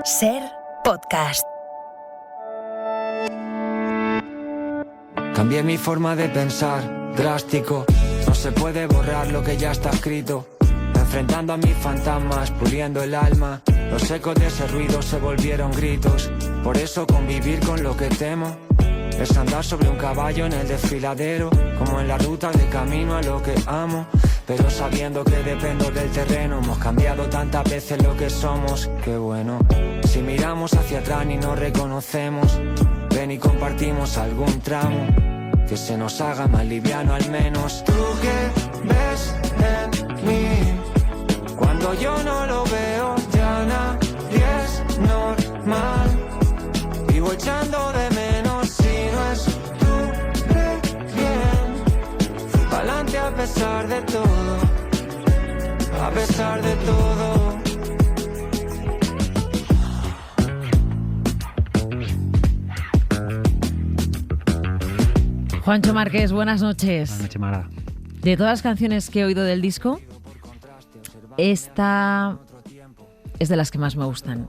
Ser podcast. Cambié mi forma de pensar, drástico. No se puede borrar lo que ya está escrito. Enfrentando a mis fantasmas, puliendo el alma. Los ecos de ese ruido se volvieron gritos. Por eso convivir con lo que temo es andar sobre un caballo en el desfiladero, como en la ruta de camino a lo que amo. Pero sabiendo que dependo del terreno, hemos cambiado tantas veces lo que somos. Qué bueno, si miramos hacia atrás y nos reconocemos, ven y compartimos algún tramo que se nos haga más liviano al menos. ¿Tú qué ves en mí? Cuando yo no lo veo, ya nadie es normal. Vivo echando de menos si no estuve bien. Fui pa'lante a pesar de todo, a pesar de todo. Juancho Márquez, buenas noches. Buenas noches, Mara. De todas las canciones que he oído del disco, esta es de las que más me gustan.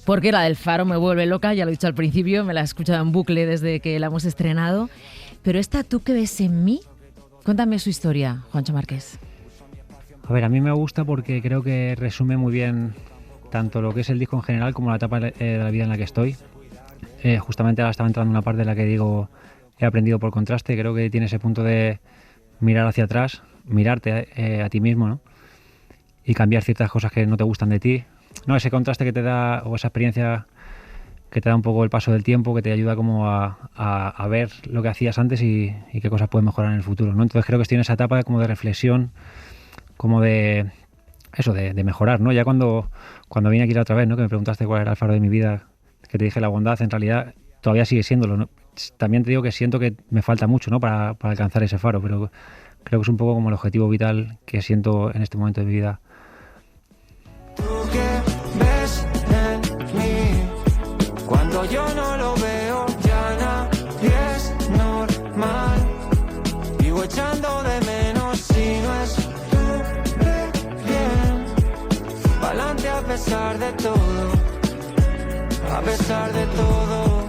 Porque la del Faro me vuelve loca, ya lo he dicho al principio, me la he escuchado en bucle desde que la hemos estrenado. Pero esta, ¿tú qué ves en mí? Cuéntame su historia, Juancho Márquez. A ver, a mí me gusta porque creo que resume muy bien tanto lo que es el disco en general como la etapa de la vida en la que estoy. Justamente ahora estaba entrando en una parte en la que digo, he aprendido por contraste. Creo que tiene ese punto de mirar hacia atrás, mirarte a ti mismo, ¿no? Y cambiar ciertas cosas que no te gustan de ti. No, ese contraste que te da, o esa experiencia que te da un poco el paso del tiempo, que te ayuda como a ver lo que hacías antes y qué cosas puedes mejorar en el futuro, ¿no? Entonces creo que estoy en esa etapa como de reflexión, como de eso, de mejorar, ¿no? Ya cuando vine aquí la otra vez, ¿no? Que me preguntaste cuál era el faro de mi vida, que te dije la bondad, en realidad todavía sigue siéndolo, ¿no? También te digo que siento que me falta mucho, ¿no? para alcanzar ese faro, pero creo que es un poco como el objetivo vital que siento en este momento de mi vida. ¿Tú qué ves en mí? Cuando yo no lo veo, ya nadie es normal. Vivo echando de menos si no estuve bien. Pa'lante a pesar de todo, a pesar de todo.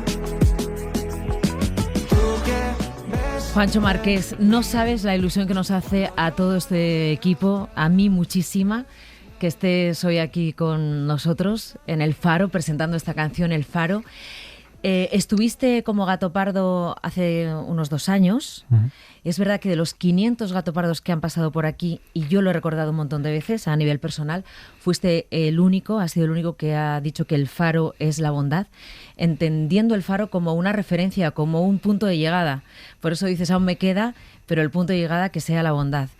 Juancho Márquez, no sabes la ilusión que nos hace a todo este equipo, a mí muchísima, que estés hoy aquí con nosotros en El Faro, presentando esta canción El Faro. Estuviste como Gato Pardo hace unos 2 años. Uh-huh. Es verdad que de los 500 Gato Pardos que han pasado por aquí, y yo lo he recordado un montón de veces a nivel personal, fuiste el único, has sido el único que ha dicho que el faro es la bondad, entendiendo el faro como una referencia, como un punto de llegada. Por eso dices, aún me queda, pero el punto de llegada que sea la bondad.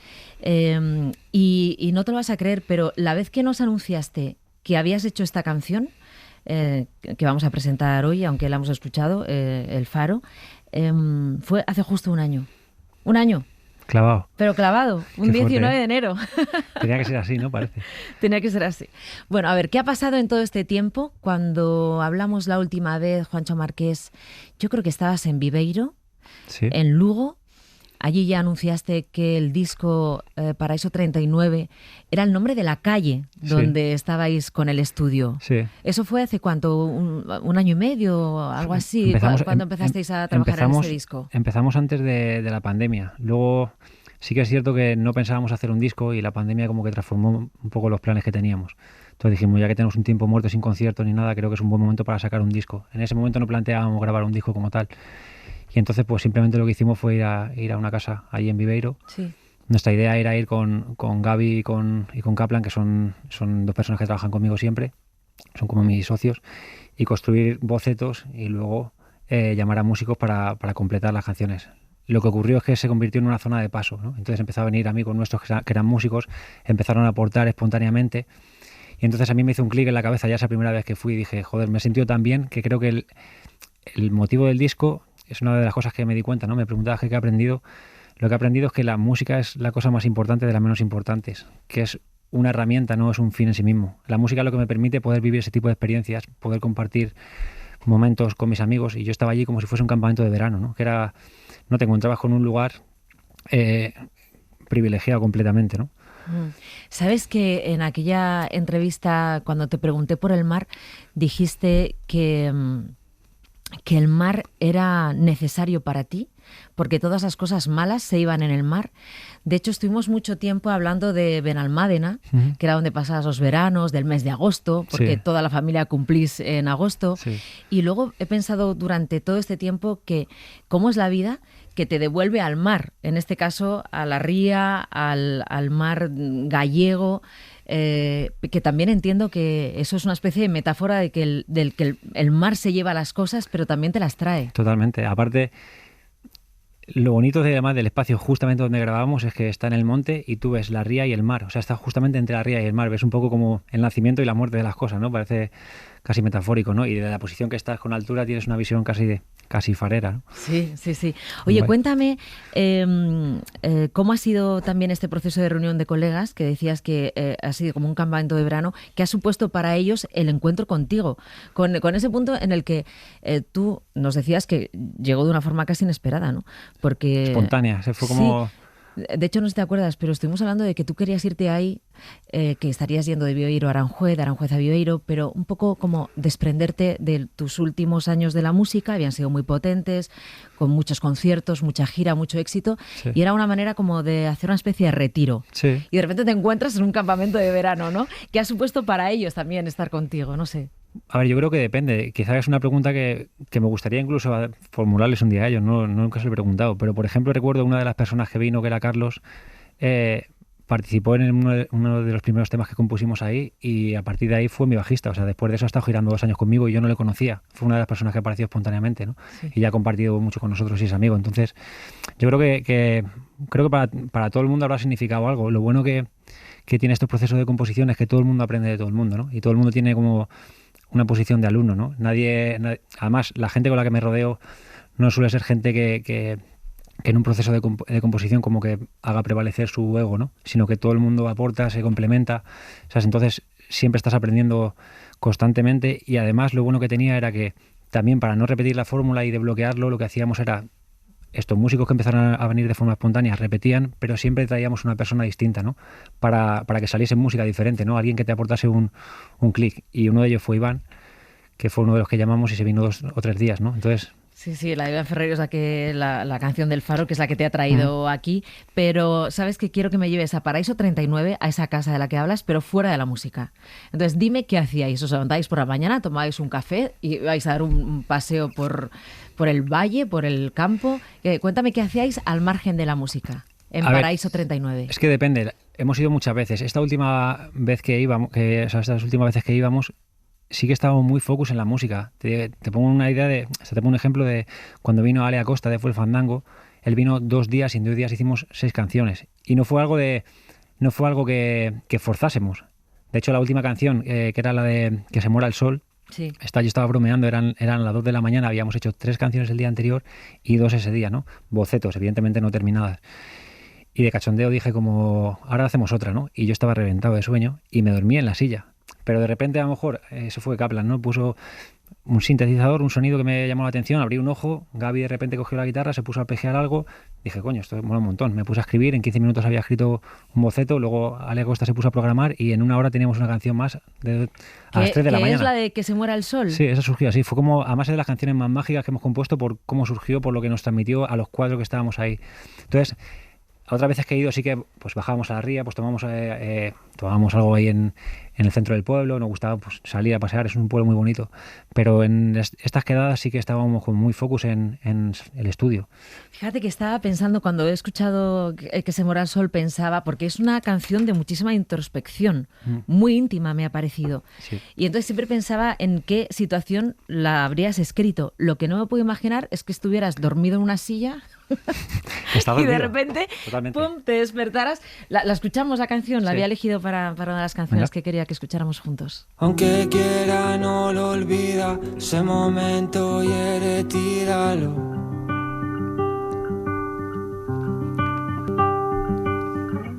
Y no te lo vas a creer, pero la vez que nos anunciaste que habías hecho esta canción, que vamos a presentar hoy, aunque la hemos escuchado, El Faro, fue hace justo 1 año. 1 año. Clavado. Pero clavado, un 19 de enero. Tenía que ser así, ¿no? Parece. Tenía que ser así. Bueno, a ver, ¿qué ha pasado en todo este tiempo? Cuando hablamos la última vez, Juancho Márquez, yo creo que estabas en Viveiro, sí, en Lugo. Allí ya anunciaste que el disco Paraíso 39 era el nombre de la calle donde estabais con el estudio. Sí. ¿Eso fue hace cuánto? ¿Un año y medio? ¿Algo así? ¿Cuándo empezasteis a trabajar en este disco? Empezamos antes de la pandemia. Luego sí que es cierto que no pensábamos hacer un disco y la pandemia como que transformó un poco los planes que teníamos. Entonces dijimos, ya que tenemos un tiempo muerto sin conciertos ni nada, creo que es un buen momento para sacar un disco. En ese momento no planteábamos grabar un disco como tal. Y entonces pues simplemente lo que hicimos fue ir a una casa allí en Viveiro. Sí. Nuestra idea era ir con Gaby y con Kaplan, que son 2 personas que trabajan conmigo siempre, son como mis socios, y construir bocetos y luego llamar a músicos para completar las canciones. Lo que ocurrió es que se convirtió en una zona de paso, ¿no? Entonces empezó a venir amigos nuestros que eran músicos, empezaron a aportar espontáneamente, y entonces a mí me hizo un clic en la cabeza ya esa primera vez que fui y dije, joder, me he sentido tan bien que creo que el motivo del disco es una de las cosas que me di cuenta, ¿no? Me preguntabas qué he aprendido. Lo que he aprendido es que la música es la cosa más importante de las menos importantes, que es una herramienta, no es un fin en sí mismo. La música es lo que me permite poder vivir ese tipo de experiencias, poder compartir momentos con mis amigos, y yo estaba allí como si fuese un campamento de verano, ¿no? Que era, no te encontrabas con un lugar privilegiado completamente, ¿no? Sabes que en aquella entrevista, cuando te pregunté por el mar, dijiste que el mar era necesario para ti, porque todas las cosas malas se iban en el mar. De hecho, estuvimos mucho tiempo hablando de Benalmádena, que era donde pasabas los veranos, del mes de agosto, porque toda la familia cumplís en agosto. Sí. Y luego he pensado durante todo este tiempo que cómo es la vida que te devuelve al mar, en este caso a la ría, al mar gallego, que también entiendo que eso es una especie de metáfora de que el mar se lleva las cosas, pero también te las trae. Totalmente. Aparte, lo bonito además del espacio justamente donde grabamos es que está en el monte y tú ves la ría y el mar. O sea, está justamente entre la ría y el mar. Ves un poco como el nacimiento y la muerte de las cosas, ¿no? Parece casi metafórico, ¿no? Y de la posición que estás con altura tienes una visión casi farera, ¿no? Sí. Oye, cuéntame cómo ha sido también este proceso de reunión de colegas, que decías que ha sido como un campamento de verano, que ha supuesto para ellos el encuentro contigo, con ese punto en el que tú nos decías que llegó de una forma casi inesperada, ¿no? Porque espontánea, se fue como... Sí. De hecho, no sé si te acuerdas, pero estuvimos hablando de que tú querías irte ahí, que estarías yendo de Viveiro a Aranjuez, de Aranjuez a Viveiro, pero un poco como desprenderte de tus últimos años de la música, habían sido muy potentes, con muchos conciertos, mucha gira, mucho éxito, y era una manera como de hacer una especie de retiro. Sí. Y de repente te encuentras en un campamento de verano, ¿no? ¿Qué ha supuesto para ellos también estar contigo? No sé. A ver, yo creo que depende. Quizás es una pregunta que me gustaría incluso formularles un día a ellos. No, nunca se lo he preguntado. Pero, por ejemplo, recuerdo una de las personas que vino, que era Carlos, participó en uno de los primeros temas que compusimos ahí y a partir de ahí fue mi bajista. O sea, después de eso ha estado girando 2 años conmigo y yo no le conocía. Fue una de las personas que apareció espontáneamente, ¿no? Sí. Y ya ha compartido mucho con nosotros y es amigo. Entonces, yo creo que para todo el mundo habrá significado algo. Lo bueno que tiene estos procesos de composición es que todo el mundo aprende de todo el mundo, ¿no? Y todo el mundo tiene como una posición de alumno, ¿no? Nadie, además, la gente con la que me rodeo no suele ser gente que en un proceso de composición como que haga prevalecer su ego, ¿no? Sino que todo el mundo aporta, se complementa, ¿sabes? Entonces siempre estás aprendiendo constantemente y además lo bueno que tenía era que también para no repetir la fórmula y desbloquearlo, lo que hacíamos era estos músicos que empezaron a venir de forma espontánea repetían, pero siempre traíamos una persona distinta, ¿no? Para que saliese música diferente, ¿no? Alguien que te aportase un clic. Y uno de ellos fue Iván, que fue uno de los que llamamos y se vino 2 o 3 días, ¿no? Entonces... Sí, la de Iván Ferreiro es la canción del Faro, que es la que te ha traído aquí, pero sabes que quiero que me lleves a Paraíso 39, a esa casa de la que hablas, pero fuera de la música. Entonces dime qué hacíais. Os levantáis por la mañana, tomabais un café y vais a dar un paseo por el valle, por el campo. Cuéntame qué hacíais al margen de la música en Paraíso 39. Es que depende. Hemos ido muchas veces. Estas últimas veces que íbamos, sí que estábamos muy focus en la música. Te pongo una idea te pongo un ejemplo de cuando vino Ale Acosta de Fue el Fandango. Él vino 2 días y en 2 días hicimos 6 canciones. Y no fue algo que forzásemos. De hecho, la última canción, que era la de Que se muera el sol, sí. Yo estaba bromeando, eran las 2 de la mañana, habíamos hecho 3 canciones el día anterior y 2 ese día, ¿no? Bocetos, evidentemente no terminadas. Y de cachondeo dije como, ahora hacemos otra, ¿no? Y yo estaba reventado de sueño y me dormí en la silla. Pero de repente a lo mejor, eso fue Kaplan, ¿no? Puso un sintetizador, un sonido que me llamó la atención, abrí un ojo, Gaby de repente cogió la guitarra, se puso a arpegiar algo, dije, coño, esto mola un montón. Me puse a escribir, en 15 minutos había escrito un boceto, luego Ale Acosta se puso a programar y en 1 hora teníamos una canción más a las 3 de la mañana. ¿Qué es la de Que se muera el sol? Sí, esa surgió así. Fue como, además de las canciones más mágicas que hemos compuesto por cómo surgió, por lo que nos transmitió a los 4 que estábamos ahí. Entonces, otras veces que he ido sí que pues bajábamos a la ría, pues tomábamos algo ahí en el centro del pueblo, nos gustaba pues salir a pasear, es un pueblo muy bonito, pero en estas quedadas sí que estábamos con muy focus en el estudio. Fíjate que estaba pensando, cuando he escuchado Que se muera el sol, pensaba, porque es una canción de muchísima introspección, muy íntima me ha parecido, sí. Y entonces siempre pensaba en qué situación la habrías escrito. Lo que no me puedo imaginar es que estuvieras dormido en una silla y de repente pum, te despertaras. La escuchamos la canción, la había elegido para una de las canciones que quería que escucháramos juntos. Aunque quiera no lo olvida, ese momento hiere, tíralo.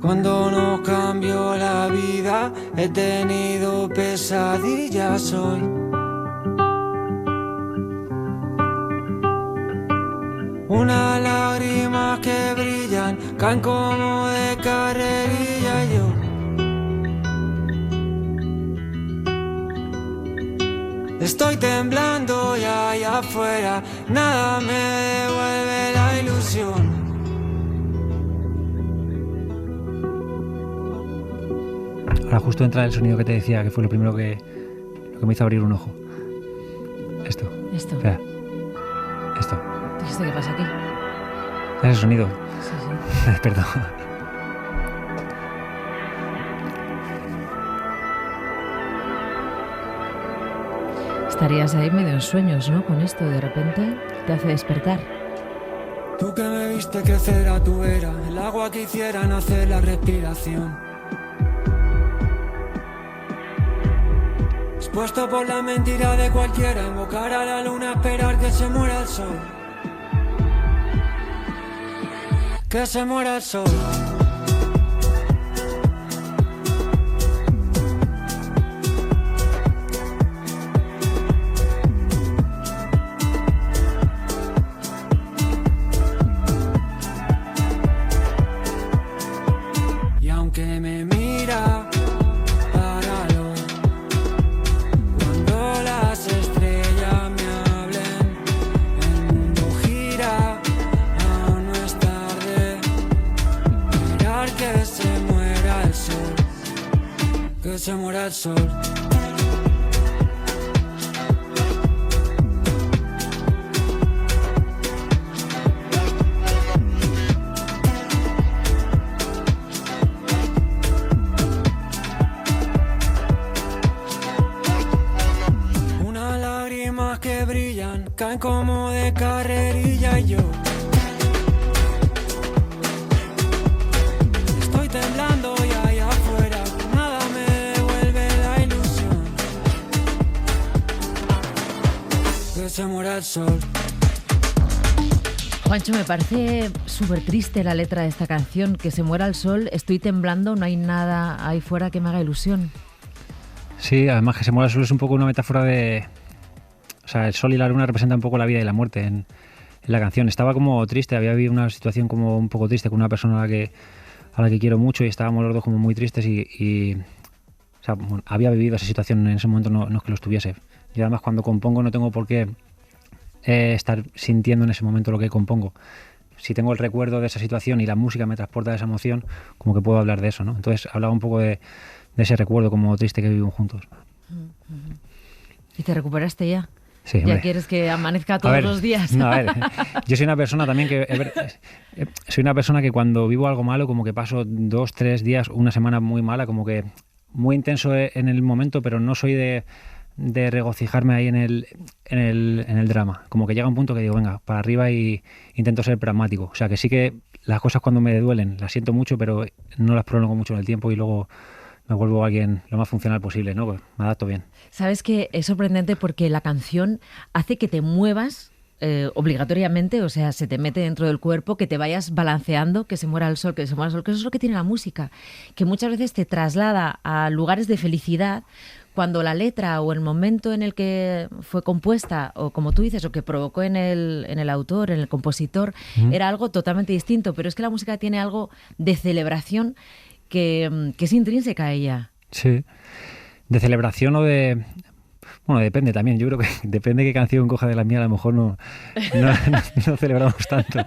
Cuando no cambió la vida, he tenido pesadillas hoy. Unas lágrimas que brillan, caen como de carrerilla y yo Estoy temblando y allá afuera nada me devuelve la ilusión. Ahora justo entra el sonido que te decía, que fue lo primero que me hizo abrir un ojo. Esto. Espera. Esto. ¿Esto qué pasa aquí? ¿Es el sonido? Sí. Perdón. Estarías ahí medio en sueños, ¿no? Con esto, de repente te hace despertar. Tú que me viste crecer a tu vera, el agua que hiciera nacer la respiración. Expuesto por la mentira de cualquiera, invocar a la luna, esperar que se muera el sol. Que se muera el sol. Y aunque me mira, que se muera el sol. Unas lágrimas que brillan caen como de carrerilla y yo estoy temblando y allá afuera nada me devuelve la ilusión. Que se muera el sol. Juancho, me parece súper triste la letra de esta canción. Que se muera el sol, estoy temblando, no hay nada ahí fuera que me haga ilusión. Sí, además que se muera el sol es un poco una metáfora de... O sea, el sol y la luna representan un poco la vida y la muerte en la canción. Estaba como triste, había habido una situación como un poco triste con una persona a la que quiero mucho y estábamos los dos como muy tristes y o sea, bueno, había vivido esa situación en ese momento, no es que lo estuviese. Y además cuando compongo no tengo por qué estar sintiendo en ese momento lo que compongo. Si tengo el recuerdo de esa situación y la música me transporta a esa emoción, como que puedo hablar de eso, ¿no? Entonces hablaba un poco de ese recuerdo como triste que vivimos juntos. ¿Y te recuperaste ya? Sí, ¿Ya hombre. quieres que amanezca todos los días? No, a ver, yo soy una persona también soy una persona que cuando vivo algo malo, como que paso 2, 3 días, una semana muy mala, como que muy intenso en el momento, pero no soy de regocijarme ahí en el drama. Como que llega un punto que digo, venga, para arriba y intento ser pragmático. O sea, que sí que las cosas cuando me duelen las siento mucho, pero no las prolongo mucho en el tiempo y luego me vuelvo alguien lo más funcional posible, ¿no? Pues me adapto bien. Sabes que es sorprendente porque la canción hace que te muevas obligatoriamente, o sea, se te mete dentro del cuerpo, que te vayas balanceando, que se muera el sol, que se muera el sol, que eso es lo que tiene la música, que muchas veces te traslada a lugares de felicidad cuando la letra o el momento en el que fue compuesta, o como tú dices, o que provocó en el autor, en el compositor, era algo totalmente distinto, pero es que la música tiene algo de celebración que es intrínseca a ella. Sí, de celebración o de... Bueno, depende también, yo creo que depende de qué canción coja de la mía, a lo mejor no celebramos tanto.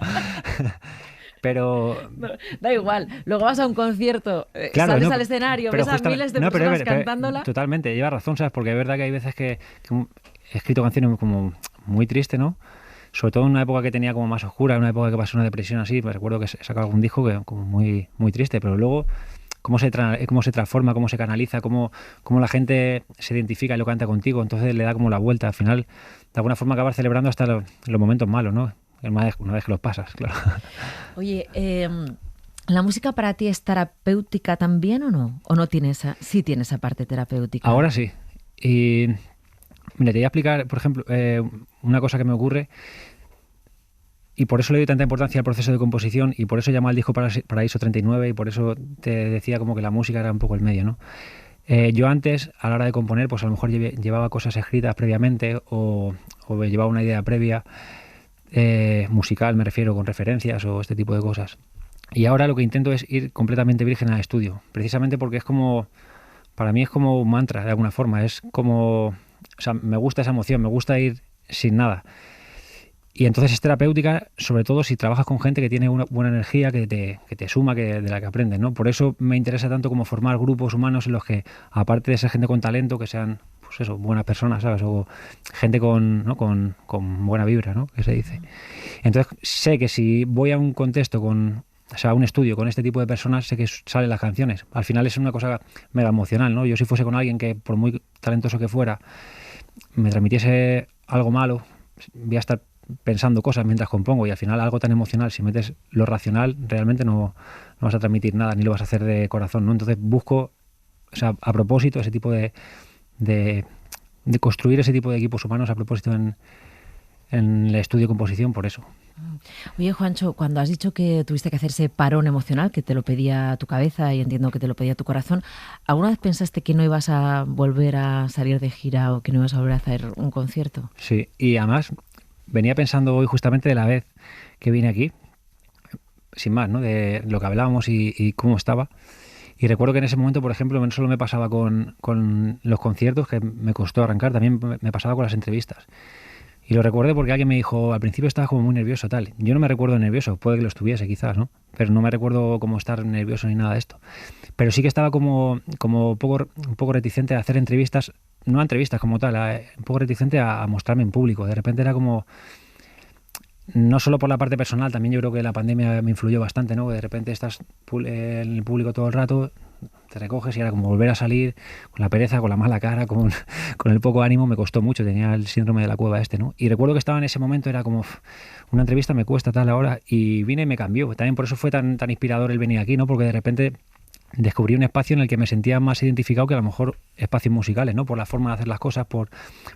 Pero... No, da igual, luego vas a un concierto, claro, sales no, al escenario, pero ves a miles de personas cantándola. Totalmente, lleva razón, ¿sabes? Porque es verdad que hay veces que he escrito canciones como muy tristes, ¿no? Sobre todo en una época que tenía como más oscura, en una época que pasó una depresión así, me recuerdo que he sacado algún disco que como muy, muy triste, pero luego cómo se transforma, cómo se canaliza, cómo la gente se identifica y lo canta contigo, entonces le da como la vuelta. Al final, de alguna forma acabas celebrando hasta los momentos malos, ¿no? Una vez que los pasas, claro. Oye, ¿la música para ti es terapéutica también o no? ¿O no tiene sí tiene esa parte terapéutica? Ahora sí. Y mira, te voy a explicar, por ejemplo, una cosa que me ocurre y por eso le doy tanta importancia al proceso de composición y por eso llamo al disco Paraíso 39 y por eso te decía como que la música era un poco el medio, ¿no? Yo antes, a la hora de componer, pues a lo mejor llevaba cosas escritas previamente o llevaba una idea previa, musical me refiero, con referencias o este tipo de cosas. Y ahora lo que intento es ir completamente virgen al estudio, precisamente porque es como, para mí es como un mantra de alguna forma, es como, o sea, me gusta esa emoción, me gusta ir sin nada. Y entonces es terapéutica, sobre todo si trabajas con gente que tiene una buena energía, que te suma, de la que aprendes, ¿no? Por eso me interesa tanto como formar grupos humanos en los que, aparte de ser gente con talento, que sean, pues eso, buenas personas, ¿sabes? O gente ¿no? con buena vibra, ¿no? Que se dice. Entonces sé que si voy a un contexto o sea, a un estudio con este tipo de personas, sé que salen las canciones. Al final es una cosa mega emocional, ¿no? Yo si fuese con alguien que, por muy talentoso que fuera, me transmitiese algo malo, voy a estar pensando cosas mientras compongo, y al final algo tan emocional, si metes lo racional, realmente no vas a transmitir nada, ni lo vas a hacer de corazón, ¿no? Entonces busco, o sea, a propósito, ese tipo de construir ese tipo de equipos humanos a propósito en el estudio de composición, por eso. Oye, Juancho, cuando has dicho que tuviste que hacer ese parón emocional, que te lo pedía tu cabeza y entiendo que te lo pedía tu corazón, ¿alguna vez pensaste que no ibas a volver a salir de gira o que no ibas a volver a hacer un concierto? Sí, y además venía pensando hoy justamente de la vez que vine aquí, sin más, ¿no? De lo que hablábamos y cómo estaba. Y recuerdo que en ese momento, por ejemplo, no solo me pasaba con los conciertos, que me costó arrancar, también me pasaba con las entrevistas. Y lo recuerdo porque alguien me dijo, al principio estabas como muy nervioso, tal. Yo no me recuerdo nervioso, puede que lo estuviese quizás, ¿no? Pero no me recuerdo como estar nervioso ni nada de esto. Pero sí que estaba como un poco reticente a hacer entrevistas, no a entrevistas como tal, un poco reticente a mostrarme en público. De repente era como, no solo por la parte personal, también yo creo que la pandemia me influyó bastante, ¿no? De repente estás en el público todo el rato, te recoges y era como volver a salir con la pereza, con la mala cara, con el poco ánimo. Me costó mucho, tenía el síndrome de la cueva ¿no? Y recuerdo que estaba en ese momento, era como, una entrevista me cuesta tal ahora, y vine y me cambió. También por eso fue tan inspirador el venir aquí, ¿no? Porque de repente descubrí un espacio en el que me sentía más identificado que a lo mejor espacios musicales, ¿no? Por la forma de hacer las cosas, por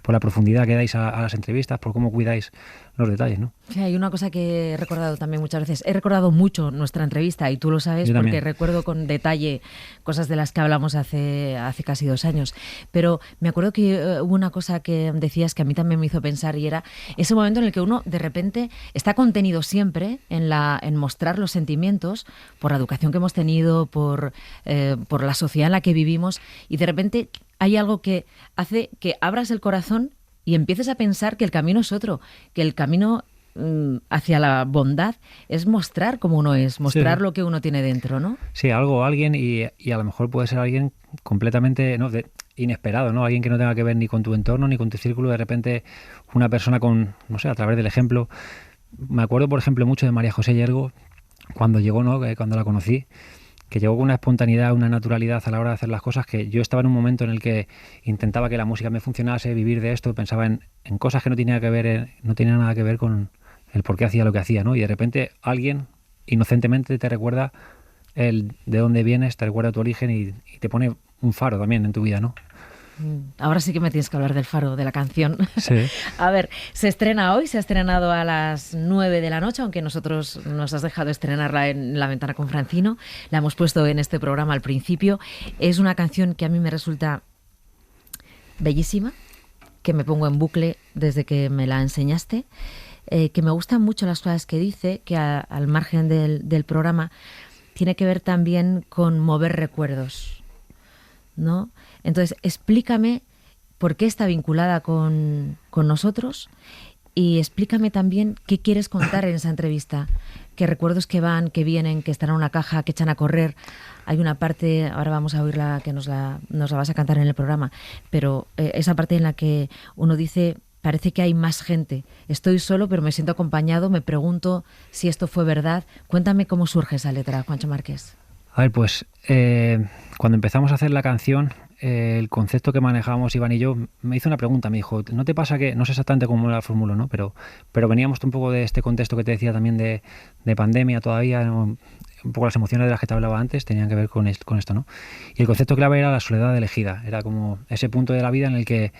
la profundidad que dais a las entrevistas, por cómo cuidáis los detalles, ¿no? Sí, hay una cosa que he recordado también muchas veces. He recordado mucho nuestra entrevista y tú lo sabes porque recuerdo con detalle cosas de las que hablamos hace casi 2 años. Pero me acuerdo que hubo una cosa que decías que a mí también me hizo pensar, y era ese momento en el que uno de repente está contenido siempre en mostrar los sentimientos por la educación que hemos tenido, por la sociedad en la que vivimos, y de repente hay algo que hace que abras el corazón y empieces a pensar que el camino es otro, que el camino hacia la bondad es mostrar cómo uno es, mostrar lo que uno tiene dentro, ¿no? Sí, alguien, y a lo mejor puede ser alguien completamente inesperado, ¿no? Alguien que no tenga que ver ni con tu entorno ni con tu círculo, de repente una persona no sé, a través del ejemplo. Me acuerdo, por ejemplo, mucho de María José Yergo, cuando llegó, ¿no? Cuando la conocí, que llegó con una espontaneidad, una naturalidad a la hora de hacer las cosas, que yo estaba en un momento en el que intentaba que la música me funcionase, vivir de esto, pensaba en cosas que no tenía nada que ver con el por qué hacía lo que hacía, ¿no? Y de repente alguien inocentemente te recuerda de dónde vienes, te recuerda tu origen y te pone un faro también en tu vida, ¿no? Ahora sí que me tienes que hablar del faro, de la canción. Sí. A ver, se estrena hoy, se ha estrenado a las 9 de la noche, aunque nosotros nos has dejado estrenarla en La Ventana con Francino. La hemos puesto en este programa al principio. Es una canción que a mí me resulta bellísima, que me pongo en bucle desde que me la enseñaste, que me gustan mucho las cosas que dice, que al margen del programa tiene que ver también con mover recuerdos, ¿no? Entonces, explícame por qué está vinculada con nosotros, y explícame también qué quieres contar en esa entrevista. ¿Qué recuerdos que van, que vienen, que están en una caja, que echan a correr? Hay una parte, ahora vamos a oírla, que nos la vas a cantar en el programa, pero esa parte en la que uno dice, parece que hay más gente. Estoy solo, pero me siento acompañado. Me pregunto si esto fue verdad. Cuéntame cómo surge esa letra, Juancho Márquez. A ver, pues cuando empezamos a hacer la canción, el concepto que manejábamos Iván y yo, me hizo una pregunta, me dijo, ¿no te pasa que, no sé exactamente cómo la formulo, ¿no? Pero veníamos un poco de este contexto que te decía también de pandemia todavía, ¿no? Un poco las emociones de las que te hablaba antes tenían que ver con esto, ¿no? Y el concepto clave era la soledad elegida, era como ese punto de la vida en el que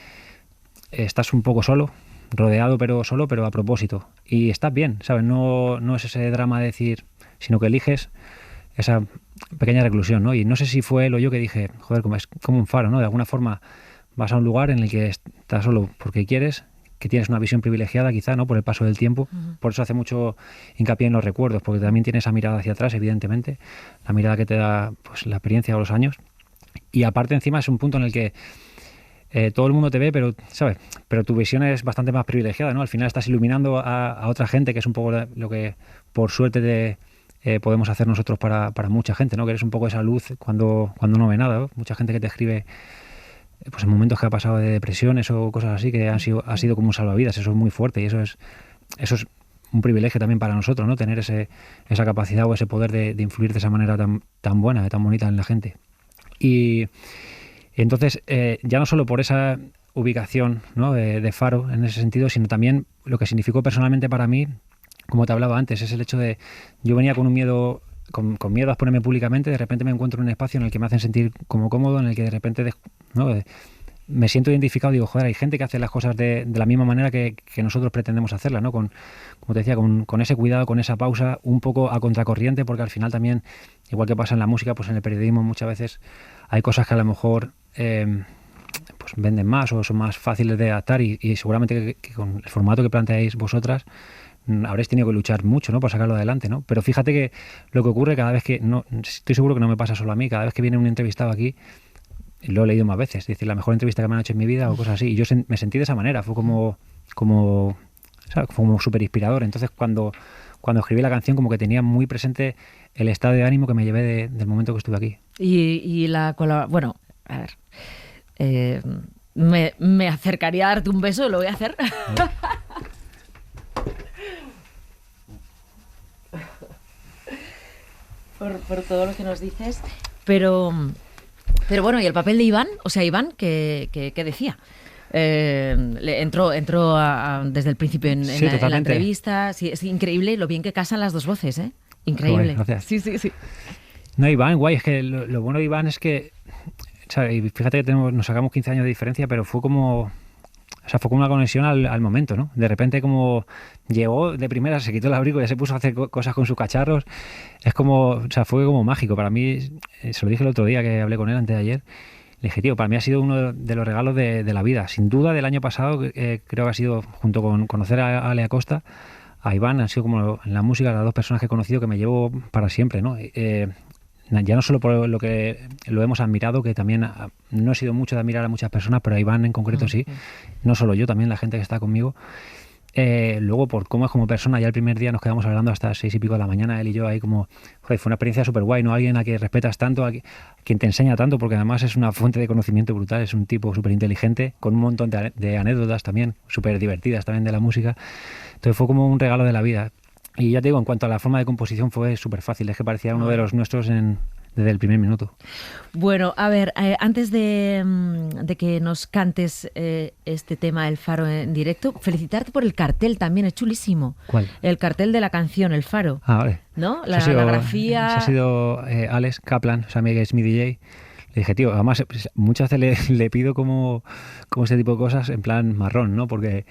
estás un poco solo, rodeado pero solo, pero a propósito, y estás bien, ¿sabes? No es ese drama de decir, sino que eliges esa pequeña reclusión, ¿no? Y no sé si fue él o yo que dije, joder, es como un faro, ¿no? De alguna forma vas a un lugar en el que estás solo porque quieres, que tienes una visión privilegiada quizá, ¿no? Por el paso del tiempo. Por eso hace mucho hincapié en los recuerdos, porque también tienes esa mirada hacia atrás, evidentemente, la mirada que te da pues la experiencia o los años. Y aparte encima es un punto en el que todo el mundo te ve, pero, ¿sabes? Pero tu visión es bastante más privilegiada, ¿no? Al final estás iluminando a otra gente, que es un poco lo que, por suerte, podemos hacer nosotros para mucha gente, ¿no? Que eres un poco esa luz cuando no ve nada, ¿no? Mucha gente que te escribe pues en momentos que ha pasado de depresiones o cosas así, que ha sido como un salvavidas. Eso es muy fuerte y eso es un privilegio también para nosotros, ¿no? Tener esa capacidad o ese poder de influir de esa manera tan buena, tan bonita en la gente. Y entonces, ya no solo por esa ubicación, ¿no? de Faro en ese sentido, sino también lo que significó personalmente para mí, como te hablaba antes, es el hecho de, yo venía con un miedo, con miedo a exponerme públicamente, de repente me encuentro en un espacio en el que me hacen sentir como cómodo, en el que de repente, ¿no? Me siento identificado, digo, joder, hay gente que hace las cosas de la misma manera que nosotros pretendemos hacerlas, ¿no? Como te decía, con ese cuidado, con esa pausa, un poco a contracorriente, porque al final también, igual que pasa en la música, pues en el periodismo muchas veces hay cosas que a lo mejor pues venden más o son más fáciles de adaptar y seguramente que con el formato que planteáis vosotras habréis tenido que luchar mucho, ¿no? Por sacarlo adelante, ¿no? Pero fíjate que lo que ocurre cada vez que, no, estoy seguro que no me pasa solo a mí, cada vez que viene un entrevistado aquí, lo he leído más veces, es decir, la mejor entrevista que me han hecho en mi vida o cosas así, y yo me sentí de esa manera, fue como súper inspirador. Entonces cuando escribí la canción como que tenía muy presente el estado de ánimo que me llevé del momento que estuve aquí. Y bueno, a ver, me acercaría a darte un beso, lo voy a hacer. por todo lo que nos dices, pero bueno, ¿y el papel de Iván? O sea, Iván, ¿qué decía? Entró desde el principio en la entrevista. Sí, es increíble lo bien que casan las dos voces, ¿eh? Increíble. Joder, gracias. Sí. No, Iván, guay, es que lo bueno de Iván es que, ¿sabes? Y fíjate que nos sacamos 15 años de diferencia, pero fue como una conexión al momento, ¿no? De repente como llegó de primera, se quitó el abrigo y ya se puso a hacer cosas con sus cacharros. Es como, o sea, fue como mágico. Para mí, se lo dije el otro día que hablé con él antes de ayer, le dije, tío, para mí ha sido uno de los regalos de la vida. Sin duda, del año pasado, creo que ha sido, junto con conocer a Ale Acosta, a Iván, han sido como en la música las dos personas que he conocido que me llevo para siempre, ¿no? Ya no solo por lo que lo hemos admirado, que también no he sido mucho de admirar a muchas personas, pero a Iván en concreto sí, no solo yo, también la gente que está conmigo. Luego por cómo es como persona, ya el primer día nos quedamos hablando hasta 6 y pico de la mañana, él y yo ahí como, joder, fue una experiencia súper guay, ¿no? Alguien a quien respetas tanto, quien te enseña tanto, porque además es una fuente de conocimiento brutal, es un tipo súper inteligente, con un montón de anécdotas también, súper divertidas también de la música. Entonces fue como un regalo de la vida. Y ya te digo, en cuanto a la forma de composición fue súper fácil, es que parecía uno de los nuestros desde el primer minuto. Bueno, a ver, antes de que nos cantes este tema El Faro en directo, felicitarte por el cartel también, es chulísimo. ¿Cuál? El cartel de la canción El Faro. Ah, vale. ¿No? La grafía... Ese ha sido Alex Kaplan, o sea, que es mi DJ. Le dije, tío, además muchas veces le pido como este tipo de cosas en plan marrón, ¿no? Porque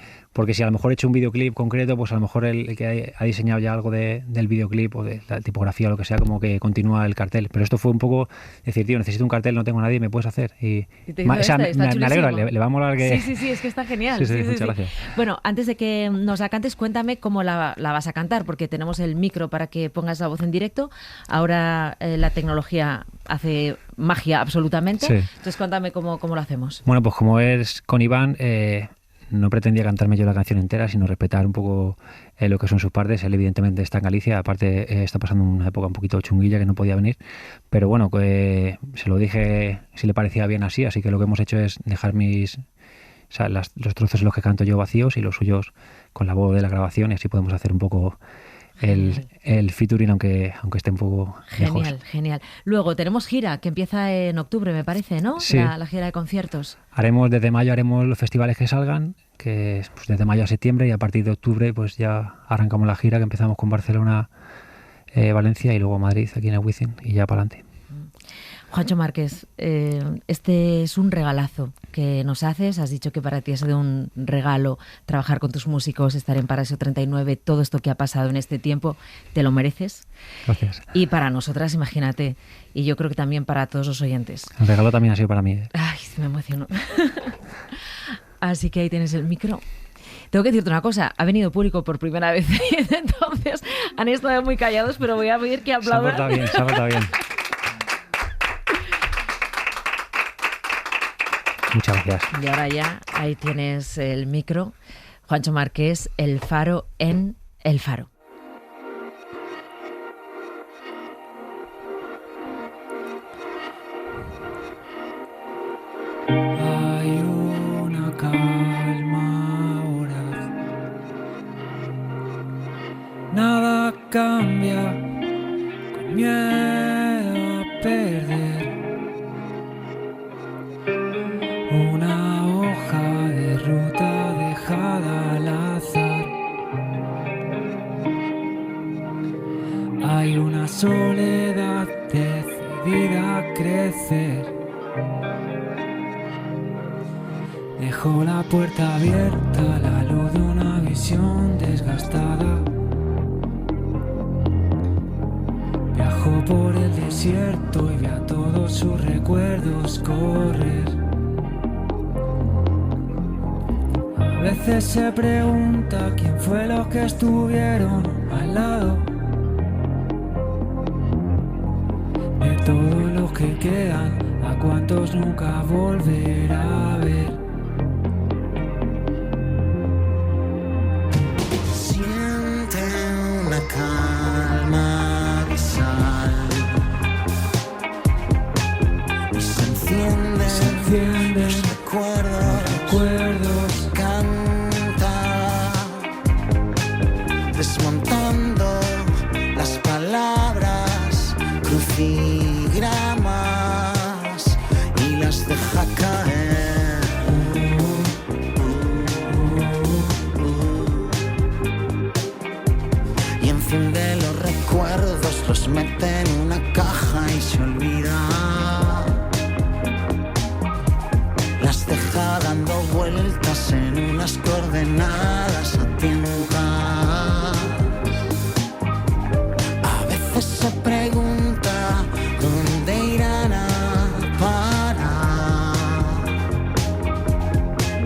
si a lo mejor he hecho un videoclip concreto, pues a lo mejor el que ha diseñado ya algo del videoclip o de la tipografía o lo que sea, como que continúa el cartel. Pero esto fue un poco decir, tío, necesito un cartel, no tengo a nadie, ¿me puedes hacer? Y me alegro, le va a molar que... Sí, es que está genial. Sí, muchas gracias. Bueno, antes de que nos la cantes, cuéntame cómo la vas a cantar, porque tenemos el micro para que pongas la voz en directo. Ahora la tecnología hace magia absolutamente. Sí. Entonces cuéntame cómo lo hacemos. Bueno, pues como es con Iván, no pretendía cantarme yo la canción entera, sino respetar un poco lo que son sus partes. Él evidentemente está en Galicia, aparte está pasando una época un poquito chunguilla que no podía venir, pero bueno, se lo dije si le parecía bien así que lo que hemos hecho es dejar los trozos en los que canto yo vacíos y los suyos con la voz de la grabación, y así podemos hacer un poco el featuring, aunque esté un poco lejos. Genial. Luego tenemos gira que empieza en octubre, me parece, ¿no? Sí. La gira de conciertos. Desde mayo haremos los festivales que salgan, que es pues, desde mayo a septiembre, y a partir de octubre pues ya arrancamos la gira, que empezamos con Barcelona, Valencia y luego Madrid, aquí en el Wizzing, y ya para adelante. Juancho Márquez, este es un regalazo que nos haces. Has dicho que para ti ha sido un regalo trabajar con tus músicos, estar en Paraíso 39, todo esto que ha pasado en este tiempo, te lo mereces. Gracias. Y para nosotras, imagínate, y yo creo que también para todos los oyentes. El regalo también ha sido para mí. Ay, me emociono. Así que ahí tienes el micro. Tengo que decirte una cosa, ha venido público por primera vez, entonces han estado muy callados, pero voy a pedir que aplaudan. Se ha portado bien. Muchas gracias. Y ahora ya, ahí tienes el micro. Juancho Marqués, El Faro en El Faro. Hay una calma ahora. Nada cambia, con miedo a perder. Una hoja de ruta dejada al azar. Hay una soledad decidida a crecer. Dejó la puerta abierta a la luz de una visión desgastada. Viajó por el desierto y vi a todos sus recuerdos correr. A veces se pregunta quién fue los que estuvieron al lado de todos los que quedan, a cuantos nunca volverá a ver. Calma abisal y se encienden los recuerdos, canta desmontando las palabras, crucigramas y las deja caer. De los recuerdos los mete en una caja y se olvida. Las deja dando vueltas en unas coordenadas a tientas. A veces se pregunta dónde irán a parar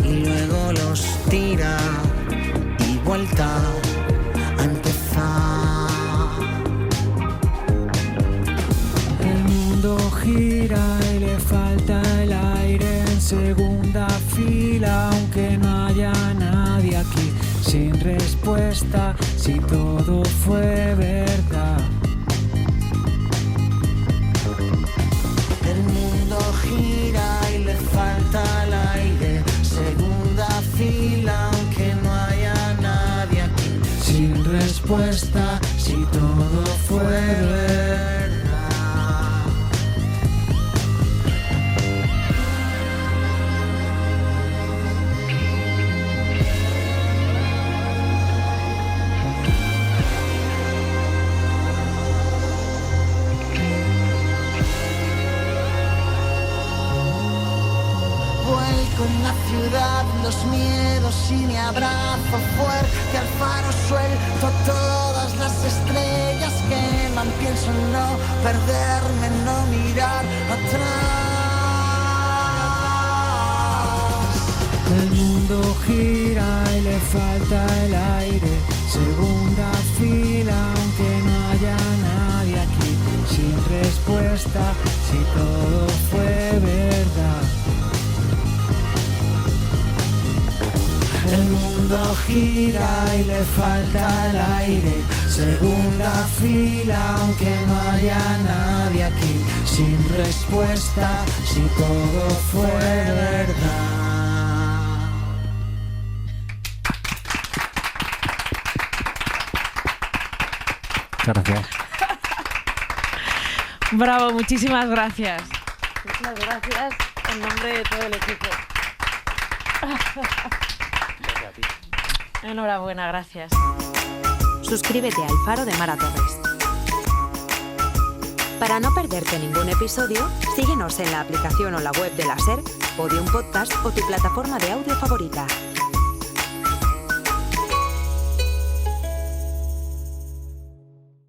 y luego los tira y vuelta a empezar. Gira y le falta el aire en segunda fila, aunque no haya nadie aquí, sin respuesta, si todo fue verdad. El mundo gira y le falta el aire, segunda fila, aunque no haya nadie aquí, sin respuesta, si todo fue verdad. en la ciudad, los miedos y mi abrazo fuerte al faro suelto todas las estrellas queman. Pienso en no perderme, en no mirar atrás. El mundo gira y le falta el aire, segunda fila aunque no haya nadie aquí, sin respuesta si todo fue verdad. El mundo gira y le falta el aire, segunda fila aunque no haya nadie aquí, sin respuesta si todo fue verdad. Muchas gracias. Bravo, muchísimas gracias. Muchas gracias en nombre de todo el equipo. Enhorabuena, gracias. Suscríbete al Faro de Mara Torres. Para no perderte ningún episodio, síguenos en la aplicación o la web de la SER, Podium Podcast o tu plataforma de audio favorita.